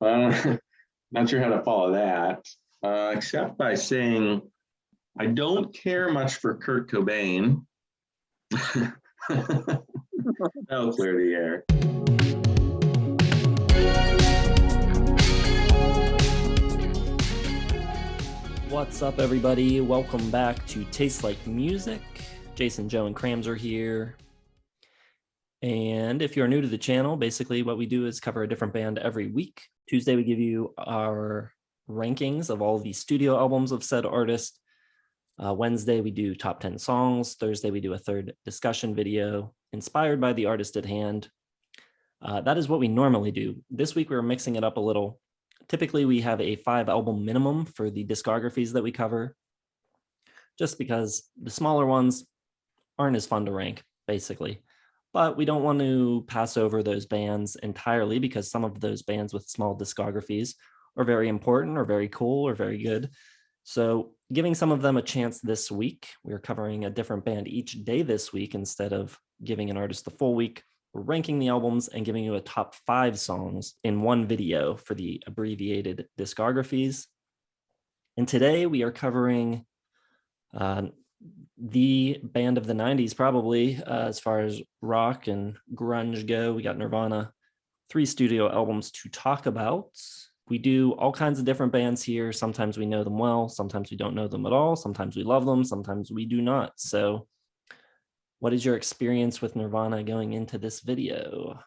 Not sure how to follow that, except by saying I don't care much for Kurt Cobain. That'll clear the air. What's up, everybody? Welcome back to Taste Like Music. Jason, Joe, and Krams are here. And if you're new to the channel, basically what we do is cover a different band every week. Tuesday, we give you our rankings of all the studio albums of said artist. Wednesday, we do top 10 songs. Thursday, we do a third discussion video inspired by the artist at hand. That is what we normally do. This week, we're mixing it up a little. Typically, we have a 5-album minimum for the discographies that we cover, just because the smaller ones aren't as fun to rank, basically. But we don't want to pass over those bands entirely because some of those bands with small discographies are very important or very cool or very good. So giving some of them a chance this week, we're covering a different band each day this week instead of giving an artist the full week. We're ranking the albums and giving you a top 5 songs in one video for the abbreviated discographies. And today we are covering the band of the 90s, probably, as far as rock and grunge go. We got Nirvana, 3 studio albums to talk about. We do all kinds of different bands here. Sometimes we know them well, sometimes we don't know them at all, sometimes we love them, sometimes we do not. So what is your experience with Nirvana going into this video?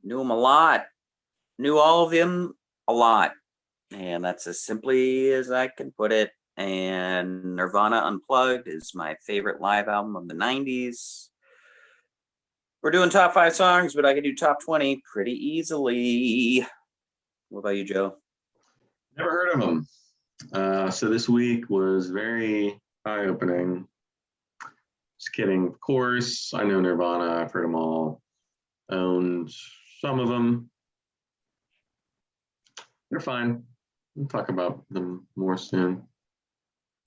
Knew them a lot. Knew all of them a lot. And that's as simply as I can put it. And Nirvana Unplugged is my favorite live album of the 90s. We're doing top 5 songs, but I can do top 20 pretty easily. What about you, Joe? Never heard of them. So this week was very eye-opening. Just kidding. Of course, I know Nirvana. I've heard them all. Owned some of them. They're fine. We'll talk about them more soon.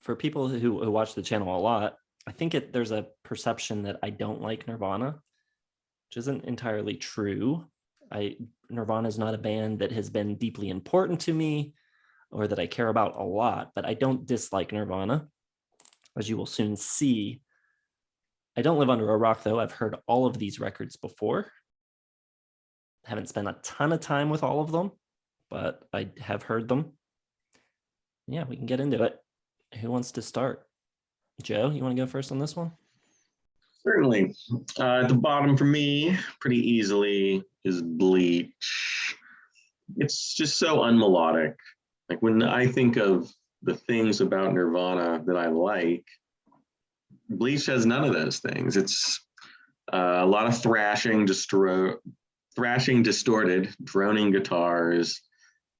For people who watch the channel a lot, I think there's a perception that I don't like Nirvana, which isn't entirely true. Nirvana is not a band that has been deeply important to me or that I care about a lot, but I don't dislike Nirvana, as you will soon see. I don't live under a rock, though. I've heard all of these records before. I haven't spent a ton of time with all of them, but I have heard them. Yeah, we can get into it. Who wants to start? Joe, you want to go first on this one? Certainly. At the bottom for me, pretty easily, is Bleach. It's just so unmelodic. Like when I think of the things about Nirvana that I like, Bleach has none of those things. It's a lot of thrashing, distorted, droning guitars,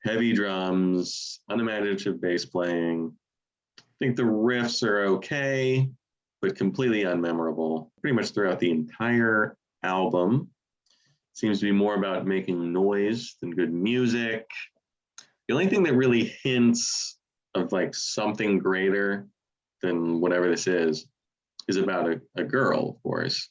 heavy drums, unimaginative bass playing. I think the riffs are okay, but completely unmemorable. Pretty much throughout the entire album. Seems to be more about making noise than good music. The only thing that really hints of like something greater than whatever this is about a girl, of course.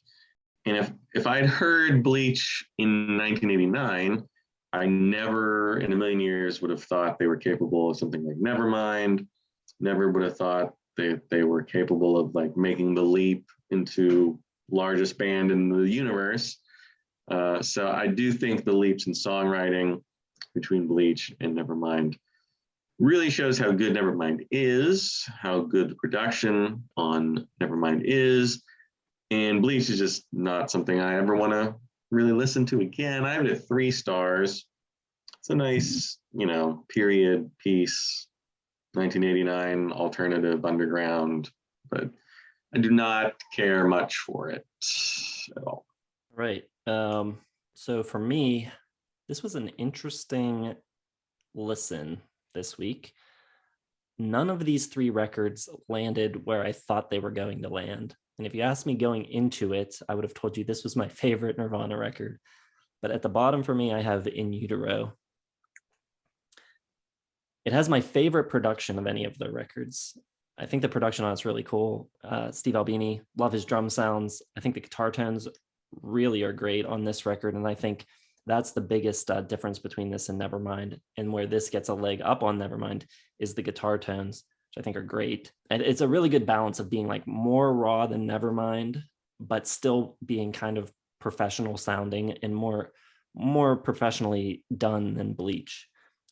And if I'd heard Bleach in 1989, I never in a million years would have thought they were capable of something like Nevermind. Never would have thought they were capable of like making the leap into largest band in the universe. So I do think the leaps in songwriting between Bleach and Nevermind really shows how good Nevermind is, how good the production on Nevermind is. And Bleach is just not something I ever want to really listen to again. I have it at 3 stars. It's a nice, period piece. 1989 alternative underground, but I do not care much for it at all. Right. So for me, this was an interesting listen this week. None of these 3 records landed where I thought they were going to land. And if you asked me going into it, I would have told you this was my favorite Nirvana record. But at the bottom for me, I have In Utero. It has my favorite production of any of the records. I think the production on it's really cool. Steve Albini, love his drum sounds. I think the guitar tones really are great on this record. And I think That's the biggest difference between this and Nevermind. And where this gets a leg up on Nevermind is the guitar tones, which I think are great. And it's a really good balance of being like more raw than Nevermind, but still being kind of professional sounding and more professionally done than Bleach.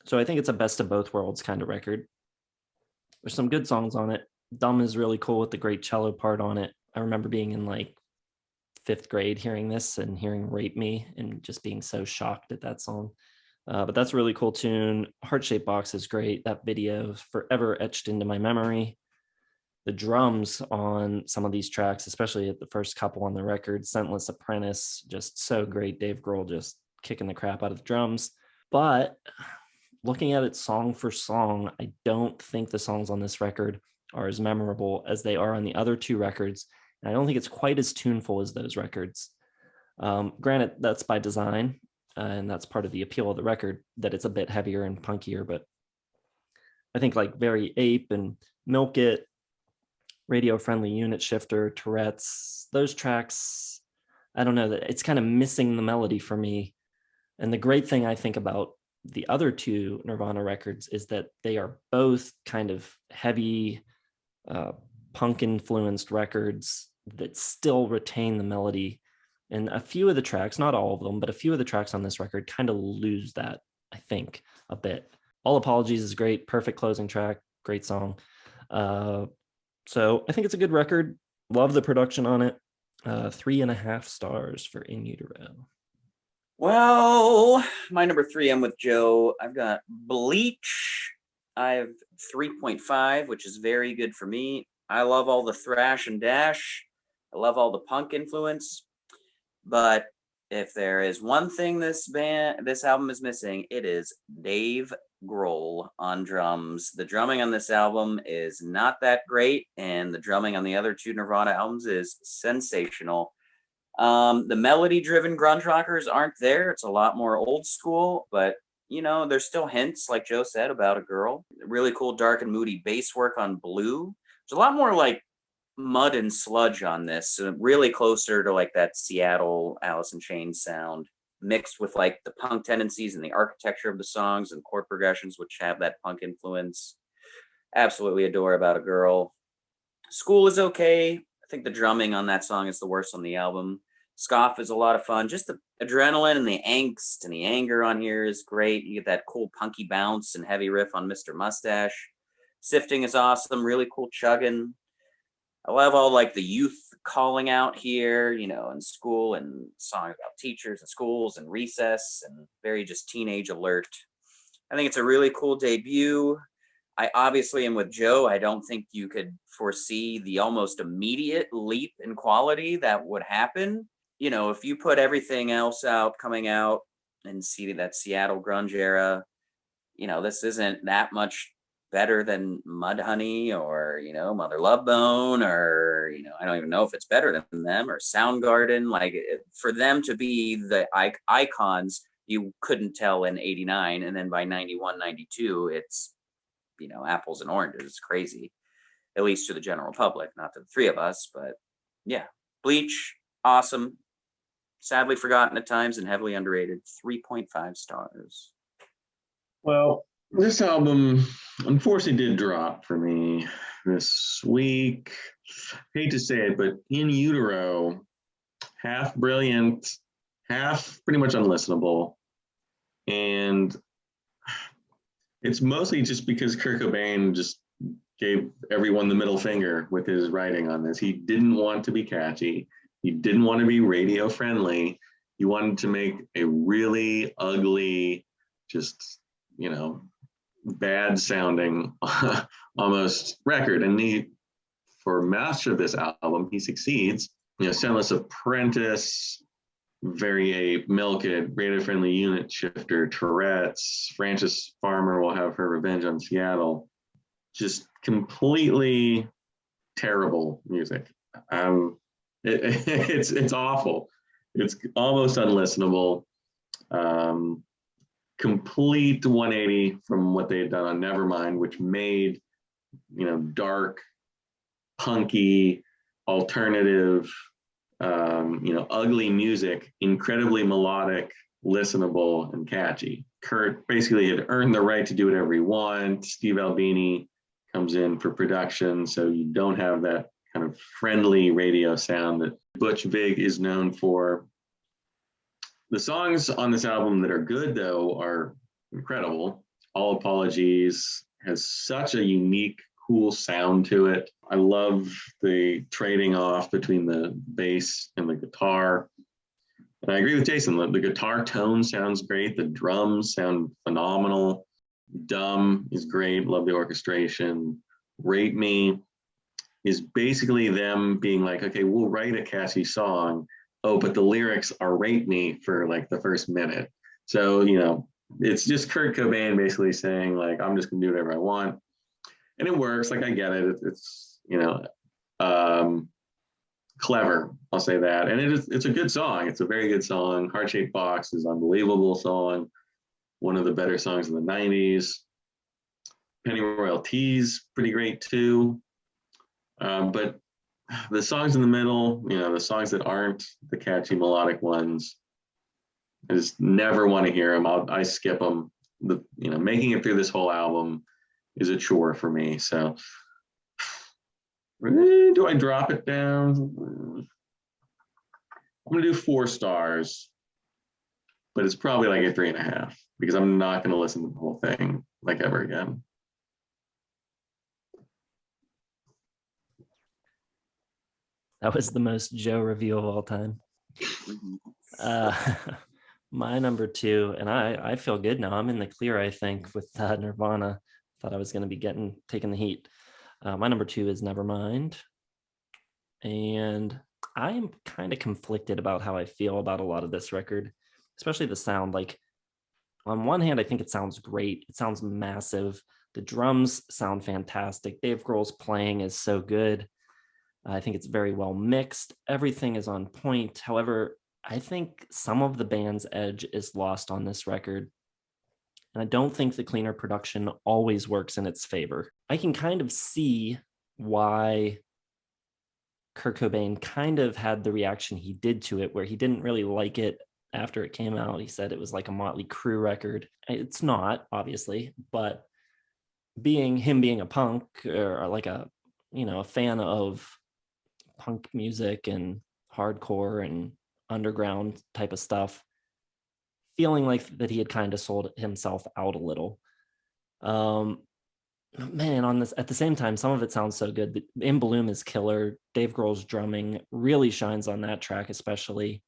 So I think it's a best of both worlds kind of record. There's some good songs on it. Dumb is really cool with the great cello part on it. I remember being in like 5th grade hearing this and hearing Rape Me and just being so shocked at that song. But that's a really cool tune. Heart-Shaped Box is great. That video is forever etched into my memory. The drums on some of these tracks, especially at the first couple on the record, Scentless Apprentice, just so great. Dave Grohl just kicking the crap out of the drums. But looking at it song for song, I don't think the songs on this record are as memorable as they are on the other 2 records. And I don't think it's quite as tuneful as those records. Granted, that's by design, and that's part of the appeal of the record, that it's a bit heavier and punkier. But I think like Very Ape and Milk It, Radio Friendly Unit Shifter, Tourette's, those tracks, I don't know, that it's kind of missing the melody for me. And the great thing I think about the other 2 Nirvana records is that they are both kind of heavy, punk influenced records that still retain the melody. And a few of the tracks, not all of them, but a few of the tracks on this record kind of lose that, I think, a bit. All Apologies is great, perfect closing track, great song. So I think it's a good record. Love the production on it. 3.5 stars for In Utero. Well, my number 3, I'm with Joe. I've got Bleach. I have 3.5, which is very good for me. I love all the thrash and dash. I love all the punk influence. But if there is one thing this album is missing, it is Dave Grohl on drums. The drumming on this album is not that great, and the drumming on the other 2 Nirvana albums is sensational. The melody-driven grunge rockers aren't there. It's a lot more old school, but you know, there's still hints, like Joe said, about a girl. Really cool, dark and moody bass work on Blue. There's a lot more like mud and sludge on this, so really closer to like that Seattle Alice in Chains sound, mixed with like the punk tendencies and the architecture of the songs and chord progressions, which have that punk influence. Absolutely adore About a Girl. School is okay. I think the drumming on that song is the worst on the album. Scoff is a lot of fun. Just the adrenaline and the angst and the anger on here is great. You get that cool punky bounce and heavy riff on Mr. Mustache. Sifting is awesome. Really cool chugging. I love all like the youth calling out here, you know, in school, and song about teachers and schools and recess, and very just teenage alert. I think it's a really cool debut. I obviously am with Joe. I don't think you could foresee the almost immediate leap in quality that would happen. You know, if you put everything else out, coming out, and see that Seattle grunge era, you know, this isn't that much better than Mudhoney or, you know, Mother Love Bone, or, you know, I don't even know if it's better than them, or Soundgarden. Like, for them to be the icons, you couldn't tell in 89. And then by 91, 92, it's, you know, apples and oranges. It's crazy, at least to the general public, not to the 3 of us. But yeah, Bleach, awesome. Sadly forgotten at times and heavily underrated. 3.5 stars. Well, this album unfortunately did drop for me this week. Hate to say it, but In Utero, half brilliant, half pretty much unlistenable. And it's mostly just because Kurt Cobain just gave everyone the middle finger with his writing on this. He didn't want to be catchy. He didn't want to be radio friendly. He wanted to make a really ugly, just, you know, bad sounding almost record. And for much of this album, he succeeds. You know, Scentless Apprentice, Very Ape, Milk It, Radio Friendly Unit Shifter, Tourette's, Frances Farmer Will Have Her Revenge on Seattle. Just completely terrible music. It's awful. It's almost unlistenable. Complete 180 from what they had done on Nevermind, which made, you know, dark, punky, alternative, you know, ugly music, incredibly melodic, listenable and catchy. Kurt basically had earned the right to do whatever he wants. Steve Albini comes in for production, so you don't have that kind of friendly radio sound that Butch Vig is known for. The songs on this album that are good, though, are incredible. All Apologies has such a unique, cool sound to it. I love the trading off between the bass and the guitar. And I agree with Jason, the guitar tone sounds great. The drums sound phenomenal. Dumb is great. Love the orchestration. Rate Me is basically them being like, okay, we'll write a catchy song. Oh, but the lyrics are Rate Me for like the first minute. So, you know, it's just Kurt Cobain basically saying like, I'm just gonna do whatever I want. And it works, like I get it. It's you know, clever, I'll say that. And it's a good song. It's a very good song. Heart Shaped Box is an unbelievable song. One of the better songs in the 90s. Pennyroyal Tea's pretty great too. But the songs in the middle, you know, the songs that aren't the catchy melodic ones, I just never want to hear them. I skip them. Making it through this whole album is a chore for me. So do I drop it down? I'm gonna do 4 stars, but it's probably like a 3.5 because I'm not gonna listen to the whole thing like ever again. That was the most Joe review of all time. My number 2, and I feel good now. I'm in the clear, I think, with Nirvana. Thought I was going to be taking the heat. My number 2 is Nevermind. And I am kind of conflicted about how I feel about a lot of this record, especially the sound. Like, on one hand, I think it sounds great. It sounds massive. The drums sound fantastic. Dave Grohl's playing is so good. I think it's very well mixed. Everything is on point. However, I think some of the band's edge is lost on this record. And I don't think the cleaner production always works in its favor. I can kind of see why Kurt Cobain kind of had the reaction he did to it, where he didn't really like it after it came out. He said it was like a Motley Crue record. It's not, obviously, but being a punk or like a fan of punk music and hardcore and underground type of stuff, feeling like that he had kind of sold himself out a little. Man, on this at the same time, some of it sounds so good. In Bloom is killer. Dave Grohl's drumming really shines on that track, especially.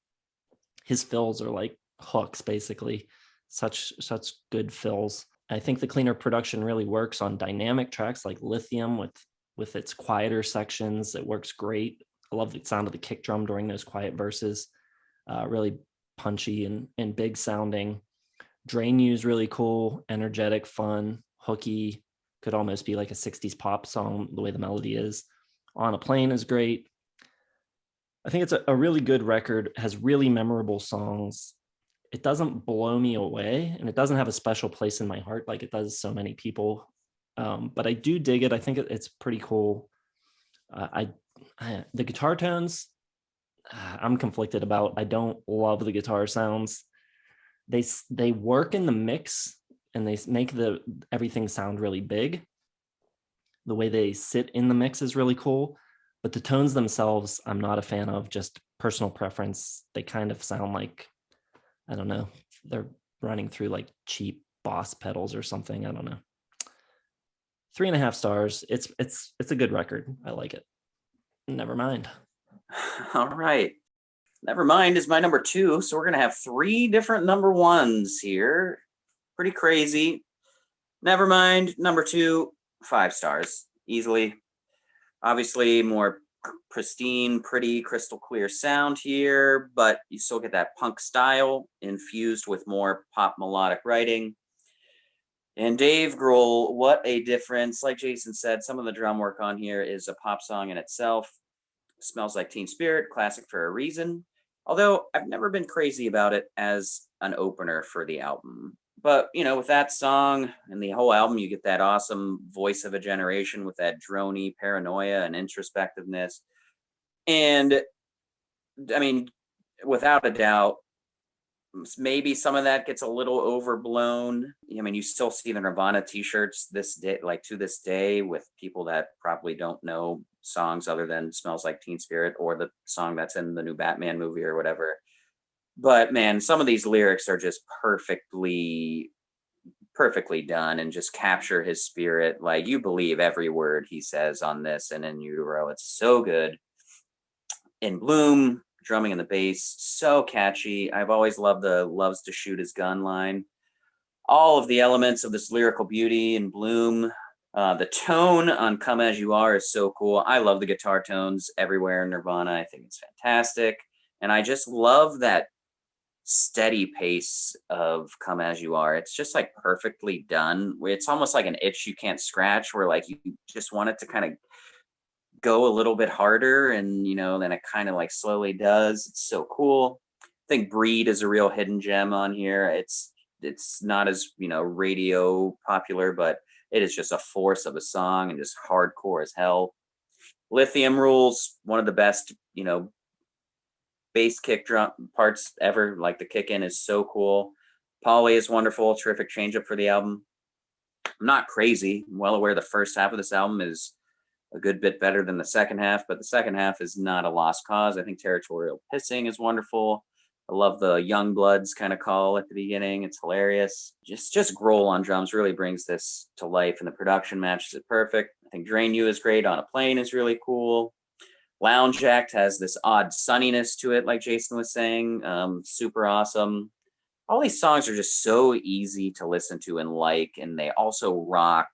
His fills are like hooks, basically. Such good fills. I think the cleaner production really works on dynamic tracks like Lithium with its quieter sections. It works great. I love the sound of the kick drum during those quiet verses. Really punchy and big sounding. Drain You is really cool, energetic, fun, hooky. Could almost be like a 60s pop song, the way the melody is. On a Plane is great. I think it's a really good record. It has really memorable songs. It doesn't blow me away, and it doesn't have a special place in my heart like it does so many people. But I do dig it. I think it's pretty cool. The guitar tones, I'm conflicted about. I don't love the guitar sounds. They work in the mix and they make everything sound really big. The way they sit in the mix is really cool, but the tones themselves, I'm not a fan of. Just personal preference. They kind of sound like, I don't know, they're running through like cheap Boss pedals or something. I don't know. 3.5 stars. It's a good record. I like it. Nevermind. All right. Nevermind is my number 2. So we're going to have 3 different number 1s here. Pretty crazy. Nevermind, number 2, 5 stars. Easily. Obviously, more pristine, pretty, crystal clear sound here, but you still get that punk style infused with more pop melodic writing. And Dave Grohl, what a difference. Like Jason said, some of the drum work on here is a pop song in itself. Smells Like Teen Spirit, classic for a reason. Although I've never been crazy about it as an opener for the album. But, with that song and the whole album, you get that awesome Voice of a Generation with that drony paranoia and introspectiveness. And, I mean, without a doubt, maybe some of that gets a little overblown. I mean, you still see the Nirvana t-shirts this day, like to this day, with people that probably don't know songs other than Smells Like Teen Spirit or the song that's in the new Batman movie or whatever. But man, some of these lyrics are just perfectly done and just capture his spirit. Like, you believe every word he says on this and In Utero. It's so good. In Bloom, drumming and the bass, so catchy. I've always loved the loves to shoot his gun line. All of the elements of this lyrical beauty in Bloom. The tone on Come As You Are is so cool. I love the guitar tones everywhere in Nirvana. I think it's fantastic. And I just love that steady pace of Come As You Are. It's just like perfectly done. It's almost like an itch you can't scratch, where like you just want it to kind of go a little bit harder, and then it kind of like slowly does. It's so cool. I think Breed is a real hidden gem on here. It's not as radio popular, but it is just a force of a song and just hardcore as hell. Lithium rules. One of the best bass kick drum parts ever. Like, the kick in is so cool. Polly is wonderful. Terrific change up for the album. I'm not crazy. I'm well aware the first half of this album is a good bit better than the second half, but the second half is not a lost cause. I think Territorial Pissing is wonderful. I love the Young Bloods kind of call at the beginning. It's hilarious. Just Grohl on drums really brings this to life, and the production matches it perfect. I think Drain You is great. On a Plane is really cool. Lounge Act has this odd sunniness to it, like Jason was saying. Super awesome. All these songs are just so easy to listen to and like, and they also rock.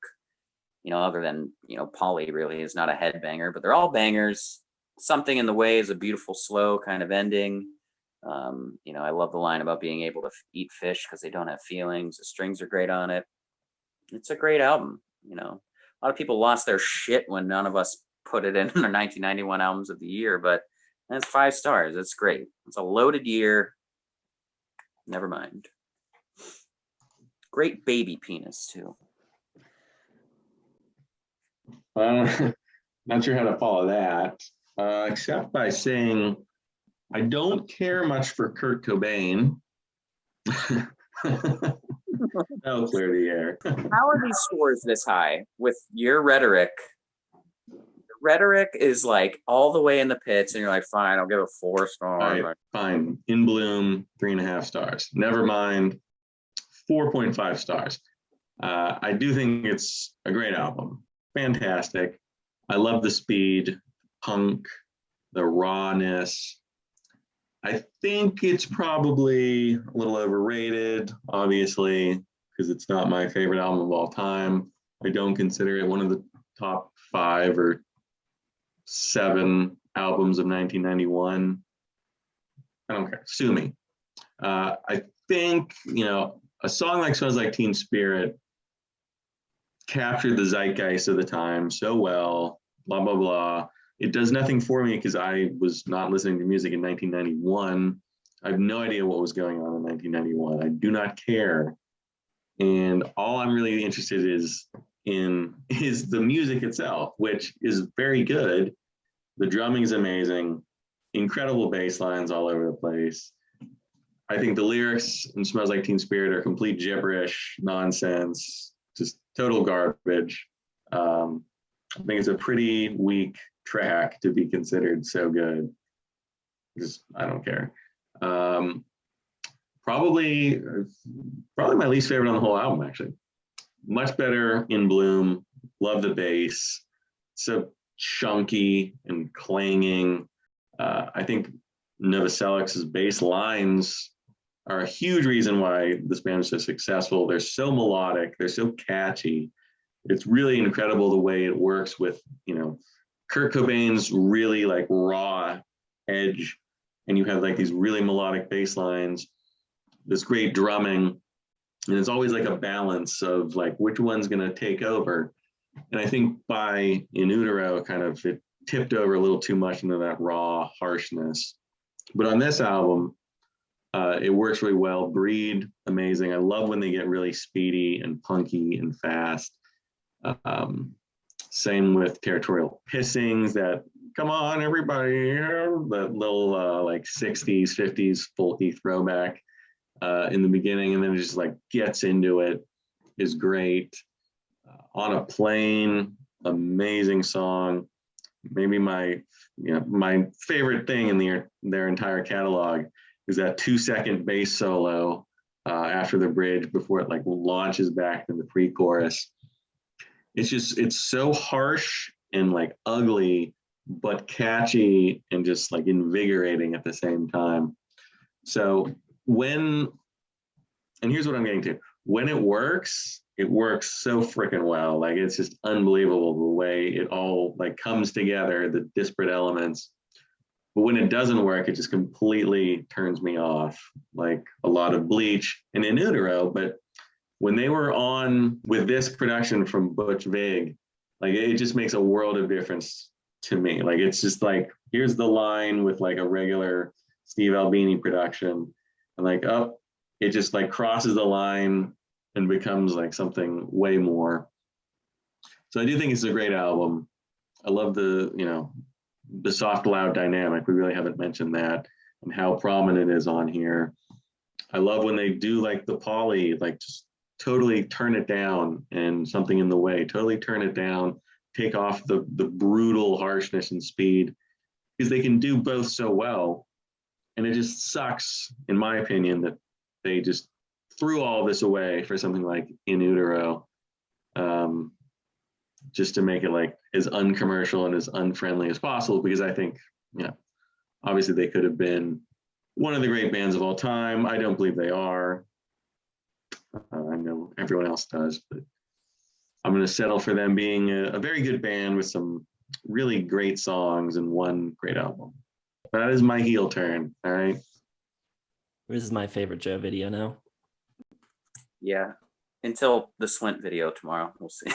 Other than, Polly really is not a headbanger, but they're all bangers. Something in the Way is a beautiful, slow kind of ending. I love the line about being able to eat fish because they don't have feelings. The strings are great on it. It's a great album. A lot of people lost their shit when none of us put it in their 1991 albums of the year, but that's 5 stars. It's great. It's a loaded year. Nevermind. Great baby penis too. Not sure how to follow that, except by saying I don't care much for Kurt Cobain. That'll clear the air. How are these scores this high with your rhetoric? Rhetoric is like all the way in the pits, and you're like, fine, I'll give it 4 stars. Right, fine. In Bloom, 3.5 stars. Nevermind, 4.5 stars. I do think it's a great album. Fantastic. I love the speed, punk, the rawness. I think it's probably a little overrated, obviously, because it's not my favorite album of all time. I don't consider it one of the top 5 or 7 albums of 1991. I don't care. Sue me. I think, a song like Smells Like Teen Spirit captured the zeitgeist of the time so well, blah, blah, blah. It does nothing for me because I was not listening to music in 1991. I have no idea what was going on in 1991. I do not care. And all I'm really interested is the music itself, which is very good. The drumming is amazing, incredible bass lines all over the place. I think the lyrics in Smells Like Teen Spirit are complete gibberish, nonsense, just total garbage. I think it's a pretty weak track to be considered so good. I don't care. Probably my least favorite on the whole album, actually. Much better In Bloom. Love the bass. So chunky and clanging. I think Novoselic's bass lines are a huge reason why this band is so successful. They're so melodic. They're so catchy. It's really incredible the way it works with, Kurt Cobain's really like raw edge, and you have like these really melodic bass lines, this great drumming, and it's always like a balance of like which one's going to take over. And I think by In Utero, it tipped over a little too much into that raw harshness. But on this album, it works really well. Breed, amazing. I love when they get really speedy and punky and fast. Same with Territorial Pissings, that come on everybody, that little like 60s 50s folky throwback. in the beginning, and then it just like gets into it, is great. On a Plane, amazing song. Maybe my favorite thing in their entire catalog is that 2-second bass solo after the bridge before it like launches back in the pre-chorus. It's so harsh and like ugly, but catchy and just like invigorating at the same time. So and here's what I'm getting to. When it works so freaking well. Like it's just unbelievable the way it all like comes together, the disparate elements. But when it doesn't work, it just completely turns me off, like a lot of Bleach and In Utero. But when they were on with this production from Butch Vig, like it just makes a world of difference to me. Like it's just like, here's the line with like a regular Steve Albini production, and like, oh, it just like crosses the line and becomes like something way more. So I do think it's a great album. I love the soft loud dynamic. We really haven't mentioned that and how prominent it is on here. I love when they do like the poly, like just totally turn it down and Something in the Way, totally turn it down, take off the brutal harshness and speed, because they can do both so well. And it just sucks, in my opinion, that they just threw all this away for something like In Utero, just to make it like as uncommercial and as unfriendly as possible, because I think, obviously they could have been one of the great bands of all time. I don't believe they are. I know everyone else does, but I'm going to settle for them being a very good band with some really great songs and one great album. That is my heel turn. All right. This is my favorite Joe video now. Yeah. Until the Slint video tomorrow. We'll see.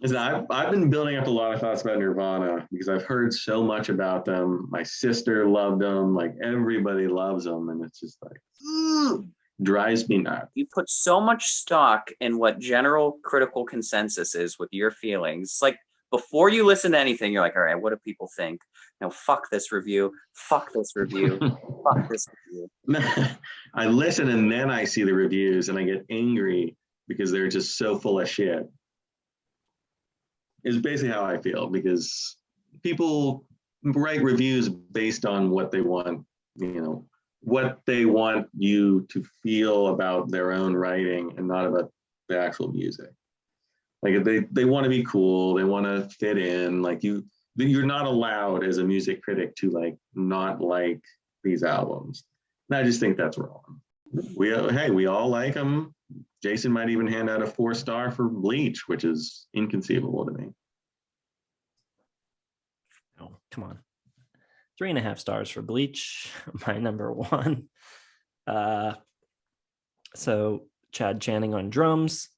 Listen, I've been building up a lot of thoughts about Nirvana because I've heard so much about them. My sister loved them. Like everybody loves them. And it's just like, drives me nuts. You put so much stock in what general critical consensus is with your feelings. Like before you listen to anything, you're like, all right, what do people think? No, fuck this review. Fuck this review. Fuck this review. I listen and then I see the reviews and I get angry because they're just so full of shit. Is basically how I feel, because people write reviews based on what they want, what they want you to feel about their own writing and not about the actual music. Like they want to be cool, they want to fit in. Like you're not allowed as a music critic to like not like these albums. And I just think that's wrong. We all like them. Jason might even hand out a 4-star for Bleach, which is inconceivable to me. Oh, come on. 3.5 stars for Bleach, my number one. So Chad Channing on drums.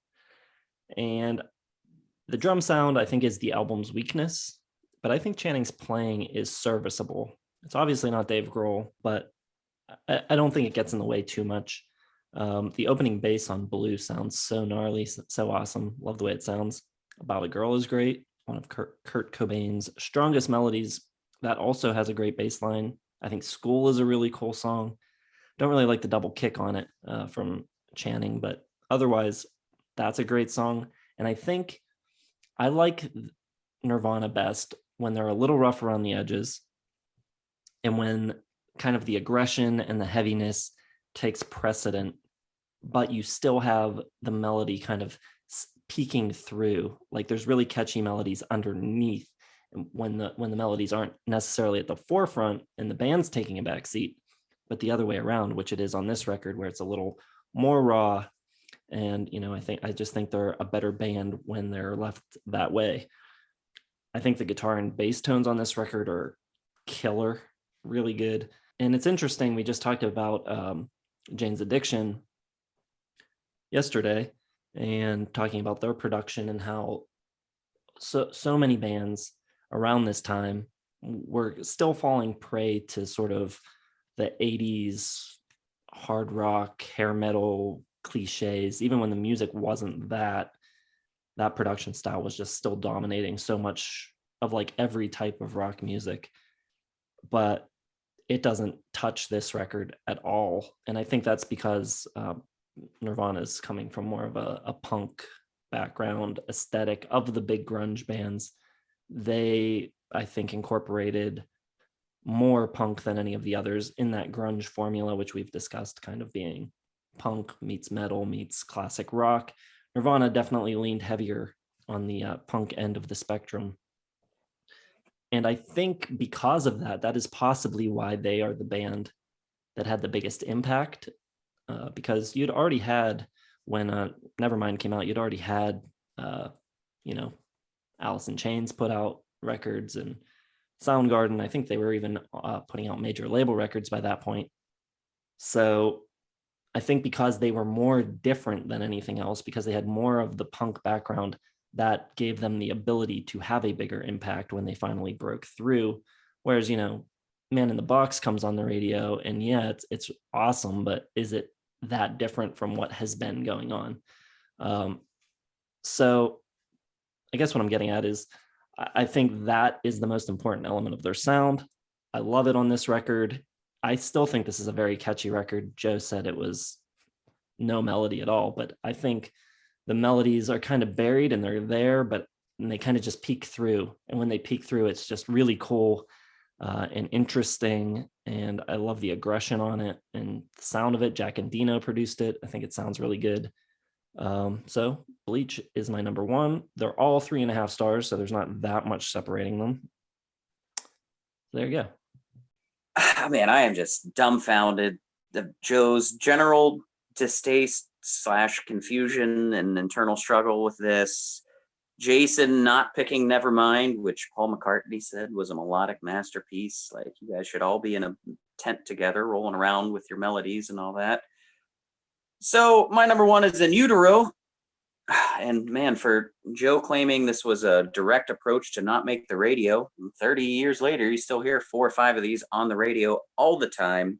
And the drum sound, I think, is the album's weakness. But I think Channing's playing is serviceable. It's obviously not Dave Grohl, but I don't think it gets in the way too much. The opening bass on Blue sounds so gnarly, so awesome. Love the way it sounds. About a Girl is great. One of Kurt Cobain's strongest melodies. That also has a great bass line. I think School is a really cool song. Don't really like the double kick on it from Channing, but otherwise, that's a great song. And I think I like Nirvana best when they're a little rough around the edges and when kind of the aggression and the heaviness takes precedent, but you still have the melody kind of peeking through. Like there's really catchy melodies underneath when the melodies aren't necessarily at the forefront and the band's taking a back seat, but the other way around, which it is on this record, where it's a little more raw. And I just think they're a better band when they're left that way. I think the guitar and bass tones on this record are killer, really good. And it's interesting, we just talked about Jane's Addiction yesterday and talking about their production and how so many bands around this time were still falling prey to sort of the 80s hard rock, hair metal cliches. Even when the music wasn't that production style was just still dominating so much of like every type of rock music. But it doesn't touch this record at all. And I think that's because Nirvana is coming from more of a punk background aesthetic. Of the big grunge bands, they, I think, incorporated more punk than any of the others in that grunge formula, which we've discussed, kind of being punk meets metal meets classic rock. Nirvana definitely leaned heavier on the punk end of the spectrum. And I think because of that, that is possibly why they are the band that had the biggest impact, because you'd already had, when Nevermind came out, you'd already had, Alice in Chains put out records, and Soundgarden, I think they were even putting out major label records by that point. So I think because they were more different than anything else, because they had more of the punk background, that gave them the ability to have a bigger impact when they finally broke through. Whereas, Man in the Box comes on the radio, and yeah, it's awesome, but is it that different from what has been going on? So I guess what I'm getting at is, I think that is the most important element of their sound. I love it on this record. I still think this is a very catchy record. Joe said it was no melody at all, but I think the melodies are kind of buried and they're there, but they kind of just peek through. And when they peek through, it's just really cool and interesting. And I love the aggression on it and the sound of it. Jack and Dino produced it. I think it sounds really good. So Bleach is my number one. They're all 3.5 stars, so there's not that much separating them. There you go. Oh, man, I am just dumbfounded. Joe's general distaste / confusion and internal struggle with this. Jason not picking Nevermind, which Paul McCartney said was a melodic masterpiece. Like, you guys should all be in a tent together, rolling around with your melodies and all that. So my number one is In Utero. And man, for Joe claiming this was a direct approach to not make the radio, 30 years later, you still hear 4 or 5 of these on the radio all the time.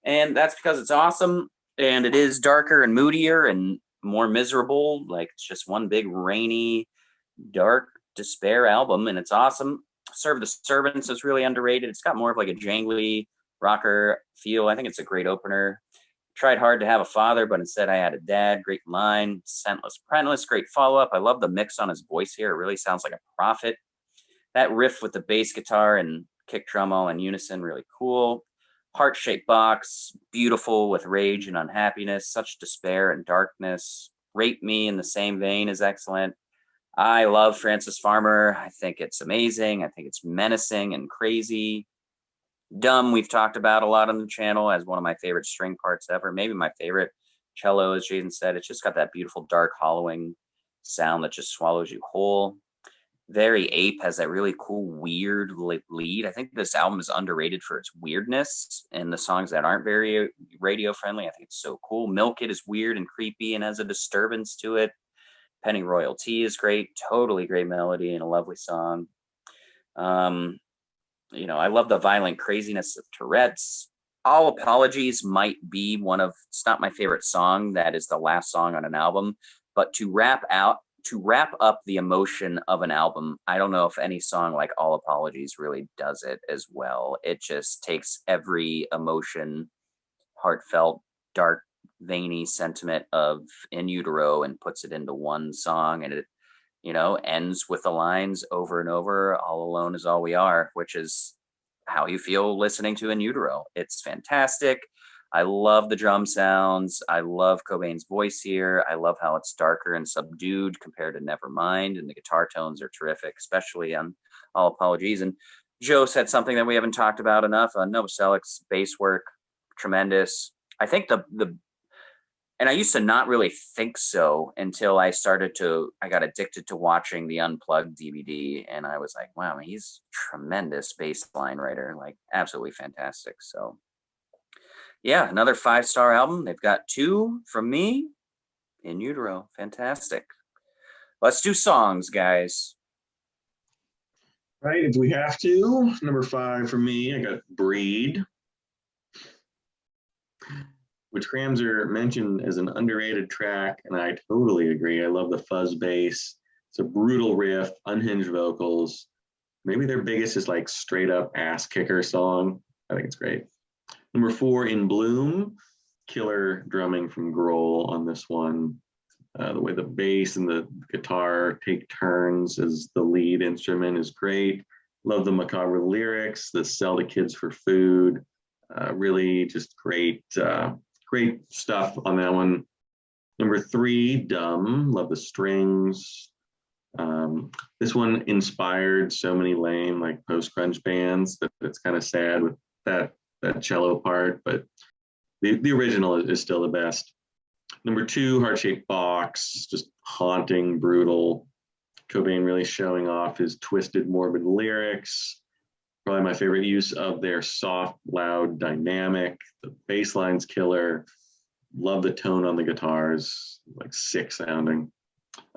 And that's because it's awesome. And it is darker and moodier and more miserable. Like, it's just one big rainy, dark despair album. And it's awesome. Serve the Servants is really underrated. It's got more of like a jangly rocker feel. I think it's a great opener. Tried hard to have a father, but instead I had a dad. Great line. Scentless Prentless, great follow-up. I love the mix on his voice here. It really sounds like a prophet. That riff with the bass guitar and kick drum all in unison, really cool. Heart-shaped box, beautiful with rage and unhappiness, such despair and darkness. Rape Me in the same vein is excellent. I love Francis Farmer. I think it's amazing. I think it's menacing and crazy. Dumb, we've talked about a lot on the channel as one of my favorite string parts ever. Maybe my favorite cello, as Jason said. It's just got that beautiful, dark, hollowing sound that just swallows you whole. Very Ape has that really cool, weird lead. I think this album is underrated for its weirdness and the songs that aren't very radio friendly. I think it's so cool. Milk It is weird and creepy and has a disturbance to it. Penny Royalty is great. Totally great melody and a lovely song. I love the violent craziness of Tourette's. All Apologies might be it's not my favorite song. That is the last song on an album, but to wrap up the emotion of an album, I don't know if any song like All Apologies really does it as well. It just takes every emotion, heartfelt, dark, veiny sentiment of In Utero and puts it into one song, and it ends with the lines over and over, all alone is all we are, which is how you feel listening to In Utero. It's fantastic. I love the drum sounds. I love Cobain's voice here. I love how it's darker and subdued compared to Nevermind, and the guitar tones are terrific, especially on All Apologies. And Joe said something that we haven't talked about enough. Novoselic's bass work, tremendous. I think and I used to not really think so until I got addicted to watching the Unplugged DVD, and I was like, wow, he's a tremendous bass line writer, like absolutely fantastic. So yeah, another 5-star album. They've got 2 from me. In Utero, fantastic. Let's do songs, guys. Right, if we have to. Number 5 for me, I got Breed, which Kramzer mentioned as an underrated track, and I totally agree. I love the fuzz bass. It's a brutal riff, unhinged vocals. Maybe their biggest is like straight up ass kicker song. I think it's great. Number 4, In Bloom, killer drumming from Grohl on this one. The way the bass and the guitar take turns as the lead instrument is great. Love the macabre lyrics that sell to kids for food. Really just great, great stuff on that one. Number 3, Dumb. Love the strings. This one inspired so many lame like post-grunge bands that it's kind of sad with that cello part, but the original is still the best. Number 2, Heart-Shaped Box, just haunting, brutal. Cobain really showing off his twisted, morbid lyrics. Probably my favorite use of their soft, loud dynamic. The bass line's killer. Love the tone on the guitars, like sick sounding.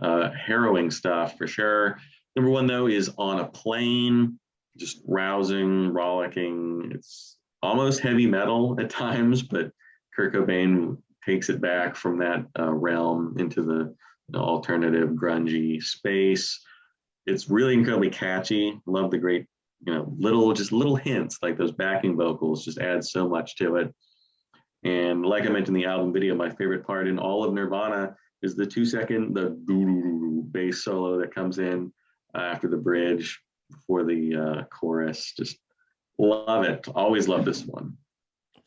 Harrowing stuff for sure. Number 1 though is On a Plane, just rousing, rollicking. It's almost heavy metal at times, but Kurt Cobain takes it back from that realm into the alternative grungy space. It's really incredibly catchy. Love the great, little hints like those backing vocals just add so much to it. And like I mentioned in the album video, my favorite part in all of Nirvana is the 2-second, the bass solo that comes in after the bridge before the chorus. Just love it. Always love this one.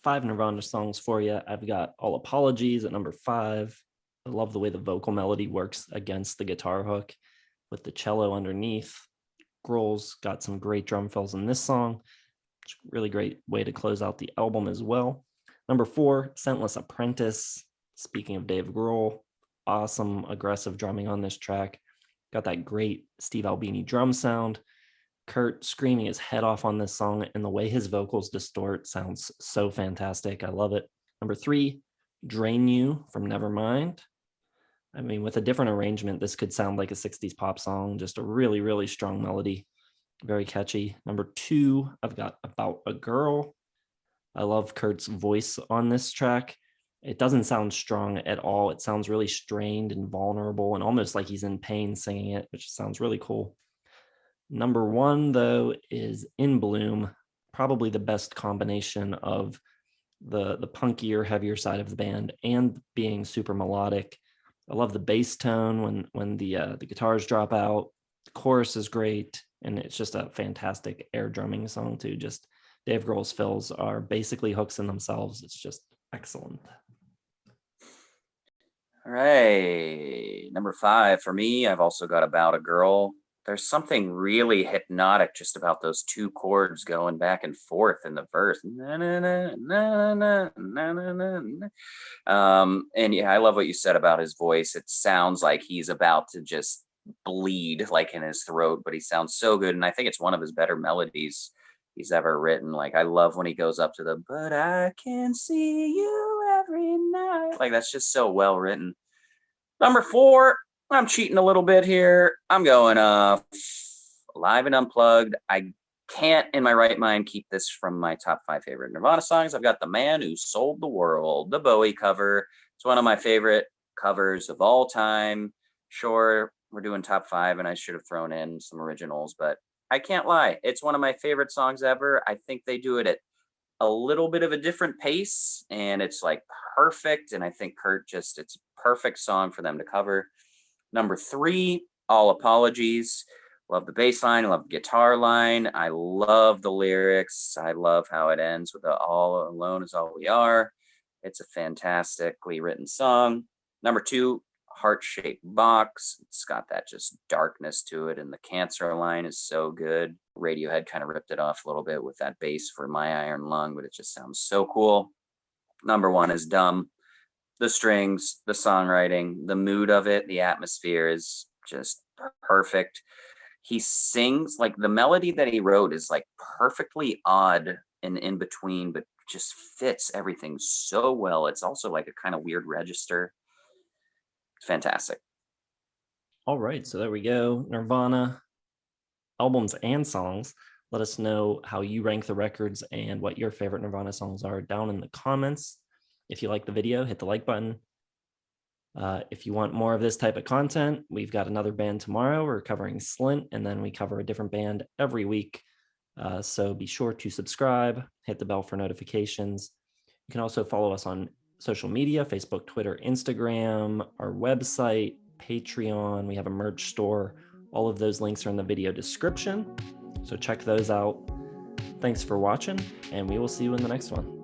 5 Nirvana songs for you. I've got All Apologies at number 5. I love the way the vocal melody works against the guitar hook with the cello underneath. Grohl's got some great drum fills in this song. It's a really great way to close out the album as well. Number 4, Scentless Apprentice. Speaking of Dave Grohl, awesome aggressive drumming on this track. Got that great Steve Albini drum sound. Kurt screaming his head off on this song, and the way his vocals distort sounds so fantastic. I love it. Number 3, Drain You from Nevermind. I mean, with a different arrangement, this could sound like a 60s pop song. Just a really, really strong melody. Very catchy. Number 2, I've got About a Girl. I love Kurt's voice on this track. It doesn't sound strong at all. It sounds really strained and vulnerable and almost like he's in pain singing it, which sounds really cool. Number 1, though, is In Bloom, probably the best combination of the punkier, heavier side of the band and being super melodic. I love the bass tone when the guitars drop out. The chorus is great, and it's just a fantastic air drumming song too. Just Dave Grohl's fills are basically hooks in themselves. It's just excellent. All right, number 5 for me. I've also got About a Girl. There's something really hypnotic just about those 2 chords going back and forth in the verse. Na, na, na, na, na, na, na, na. And yeah, I love what you said about his voice. It sounds like he's about to just bleed like in his throat, but he sounds so good. And I think it's one of his better melodies he's ever written. Like, I love when he goes up to the, but I can see you every night. Like, that's just so well written. Number 4, I'm cheating a little bit here. I'm going Live and Unplugged. I can't in my right mind keep this from my top 5 favorite Nirvana songs. I've got The Man Who Sold the World, the Bowie cover. It's one of my favorite covers of all time. Sure, we're doing top 5 and I should have thrown in some originals, but I can't lie. It's one of my favorite songs ever. I think they do it at a little bit of a different pace and it's like perfect. And I think it's a perfect song for them to cover. Number 3, All Apologies. Love the bass line. I love the guitar line. I love the lyrics. I love how it ends with the all alone is all we are. It's a fantastically written song. Number 2, Heart-Shaped Box. It's got that just darkness to it. And the Cancer line is so good. Radiohead kind of ripped it off a little bit with that bass for My Iron Lung, but it just sounds so cool. Number 1 is Dumb. The strings, the songwriting, the mood of it, the atmosphere is just perfect. He sings, like, the melody that he wrote is like perfectly odd and in between, but just fits everything so well. It's also like a kind of weird register. Fantastic. All right, so there we go. Nirvana albums and songs. Let us know how you rank the records and what your favorite Nirvana songs are down in the comments. If you like the video, hit the like button. If you want more of this type of content, we've got another band tomorrow. We're covering Slint, and then we cover a different band every week. So be sure to subscribe, hit the bell for notifications. You can also follow us on social media, Facebook, Twitter, Instagram, our website, Patreon. We have a merch store. All of those links are in the video description. So check those out. Thanks for watching, and we will see you in the next one.